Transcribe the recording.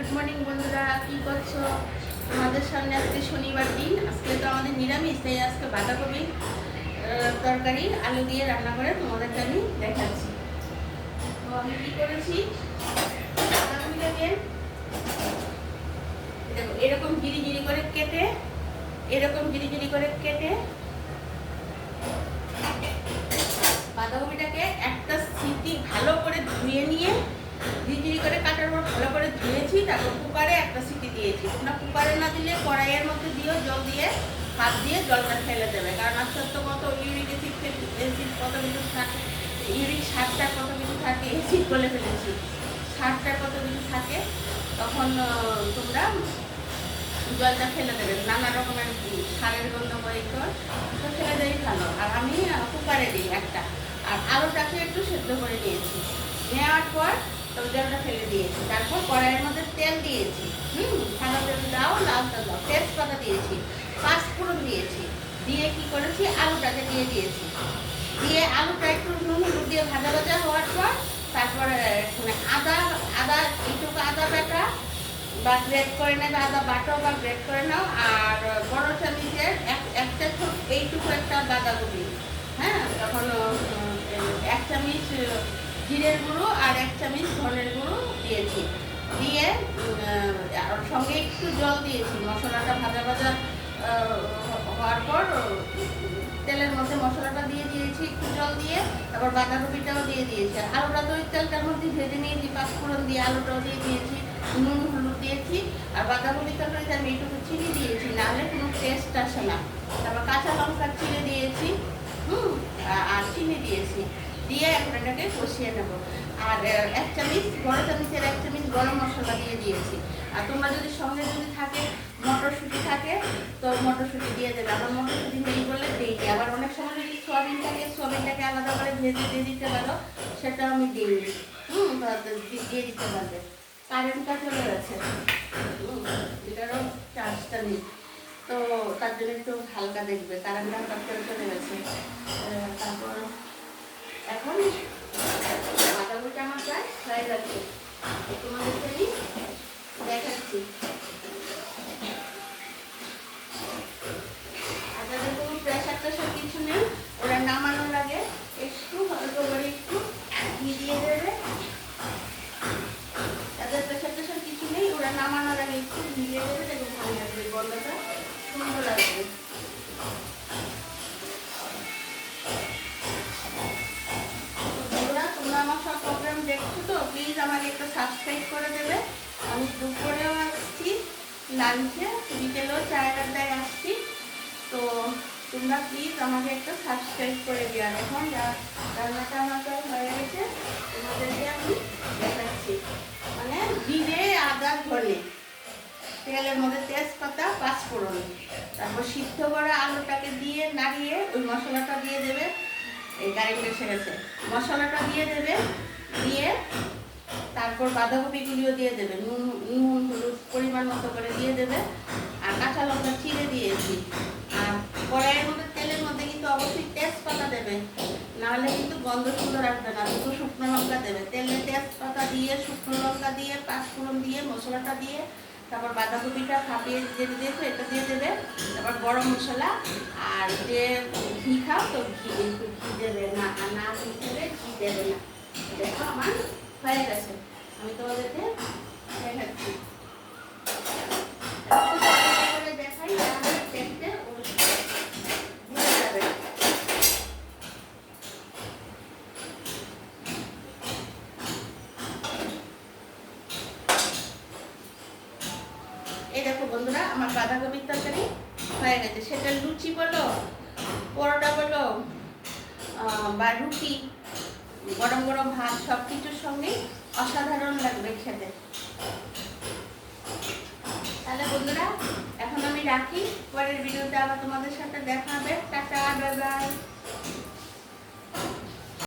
Good morning বন্ধুরা, কি করছো? তোমাদের সামনে আজকে শনিবার দিন, আজকে তো আমাদের নিরামিষ, তাই আজকে বাঁধাকপি তরকারি আলু দিয়ে রান্না করে তোমাদেরকে আমি দেখাচ্ছি। তো আমি কি করেছি, বাঁধাকপিটাকে দেখো এরকম জিরি জিরি করে কেটে বাঁধাকপিটাকে একটা সিটি ভালো করে ধুয়ে নিয়ে ঝিঝিরি করে কাটার পর ভালো করে ধুয়েছি, তারপর কুকারে একটা সিটি দিয়েছি। তোমরা কুকারে না দিলে কড়াইয়ের মধ্যে দিও, জল দিয়ে হাত দিয়ে জলটা ফেলে দেবে, কারণ আস্তে আস্তে কত ইউরিক অ্যাসিড কত কিছু থাকে, ইউরিক সারটা কত কিছু থাকে, অ্যাসিড বলে ফেলেছি, সারটা কত কিছু থাকে, তখন তোমরা জলটা ফেলে দেবে। নানা রকমের সারের গন্ধ করে তো ফেলে দেয় ভালো। আর আমি কুকারে দিই একটা, আর আলুটাকে একটু সেদ্ধ করে নিয়েছি, নেওয়ার পর জলটা ফেলে দিয়েছি। তারপর কড়াইয়ের মধ্যে তেল দিয়েছি, সাদা তেল দাও, লাল তেল দাও, তেজপাতা দিয়েছি, পাঁচফোড়ন দিয়েছি, দিয়ে কি করেছি আলুটাকে দিয়ে দিয়েছি। দিয়ে আলুটা একটু নুন হলুদ দিয়ে ভাজা ভাজা হওয়ার পর তারপরে আদা এইটুকু আদা বাটা বা গ্রেট করে নেবে, আদা বাটো বা গ্রেট করে নাও। আর বড় চামচের একটা এইটুকু একটা বাঁধাকপি, হ্যাঁ, তখন 1 চামচ জিরের গুঁড়ো আর 1 চামচ ধনের গুঁড়ো দিয়েছি, দিয়ে সঙ্গে একটু জল দিয়েছি। মশলাটা ভাজা ভাজা হওয়ার পর তেলের মধ্যে মশলাটা দিয়ে দিয়েছি, একটু জল দিয়ে, তারপর বাঁধাকপিটাও দিয়ে দিয়েছি। আলুটা তো ওই তেলটার মধ্যে ভেজে নিয়েছি, পাঁচফোড়ন দিয়ে আলুটাও দিয়ে দিয়েছি, নুন হলুদ দিয়েছি। আর বাঁধাকপি তরকারিতে আমি এইটুকু চিনি দিয়েছি, নাহলে কোনো টেস্ট আসে না। তারপর কাঁচা লঙ্কা চিড়ে দিয়েছি, আর চিনি দিয়েছি, দিয়ে এখন এটাকে কষিয়ে নেব। আর 1 চামচ বড় চামচের 1 চামচ গরম মশলা দিয়ে দিয়েছি। আর তোমরা যদি সঙ্গে যদি থাকে মটরশুঁটি থাকে তো মটরশুঁটি দিয়ে দেবে। আমার মটরশুঁটি নেই বলে দিইনি। আবার অনেক সময় যদি সোয়াবিন থাকে, সোয়াবিনটাকে আলাদা করে ভেজে দিয়ে দিতে পারো, সেটাও আমি দিইনি, দিয়ে দিতে পারবে। কারেন্টটা চলে গেছে, এটারও চার্জটা নেই, তো তার জন্য একটু হালকা দেখবে, কারেন্টটা হঠাৎ করে চলে গেছে। তারপর এখন বাঁধাকপিটা আমার প্রায় হয়ে যাচ্ছে, তোমাদেরকে আমি দেখাচ্ছি। আর তাদের কোনো প্রেশার টেশার কিছু নেই, ওরা নামানোর আগে একটু হয়তো করে একটু ঘি দিয়ে দেবে। তাদের প্রেশার টেশার কিছু নেই, ওরা নামানোর আগে একটু ঘি দিয়ে দেবে, দেখুন ভালো লাগবে, গন্ধটা সুন্দর লাগবে। আমার সব প্রোগ্রাম দেখছো তো প্লিজ আমাকে একটু সাবস্ক্রাইব করে দেবে। আমি দুপুরেও আসছি, লাঞ্চে, বিকেলেও চায়ের আড্ডায় আসছি, তো তোমরা প্লিজ আমাকে একটু সাবস্ক্রাইব করে দিও। আর এখন রান্নাটা আমার হয়ে গেছে, তোমাদেরকে আমি দেখাচ্ছি। মানে জিরে আদা ধনে তেলের মধ্যে তেজপাতা পাঁচফোড়ন, তারপর সিদ্ধ করা আলুটাকে দিয়ে নাড়িয়ে ওই মশলাটা দিয়ে দেবে। এই কারেন্ট এসে গেছে, মশলাটা দিয়ে দেবে, দিয়ে তারপর বাঁধাকপিগুলিও দিয়ে দেবে, নুন হলুদ পরিমাণ মতো করে দিয়ে দেবে। আর কাঁচা লঙ্কা চিড়ে দিয়েছি। আর কড়াইয়ের মধ্যে তেলের মধ্যে কিন্তু অবশ্যই তেজপাতা দেবে, নাহলে কিন্তু গন্ধ সুন্দর আসবে না। দুটো শুকনো লঙ্কা দেবে, তেলে তেজপাতা দিয়ে শুকনো লঙ্কা দিয়ে পাঁচফোড়ন দিয়ে মশলাটা দিয়ে তারপর বাঁধাকপিটা ফাটিয়ে যেতে দিয়েছো এটা দিয়ে দেবে। তারপর গরম মশলা, আর যে ঘি খাও তো ঘি একটু ঘি দেবে, না ঘি খেলে ঘি দেবে না। দেখো আমার হয়ে গেছে, আমি তোমাদেরকে দেখাচ্ছি। দেখাই দেখতে বুঝে যাবে। এই দেখো বন্ধুরা, আমার বাঁধাকপির তরকারি হয়ে গেছে। সেটা লুচি বলো, পরোটা বলো, বা রুটি, গরম গরম ভাত, সব কিছুর সঙ্গেই অসাধারণ লাগবে খেতে। তাহলে বন্ধুরা এখন আমি রাখি, পরের ভিডিওতে আবার তোমাদের সাথে দেখা হবে। Tata, bye bye.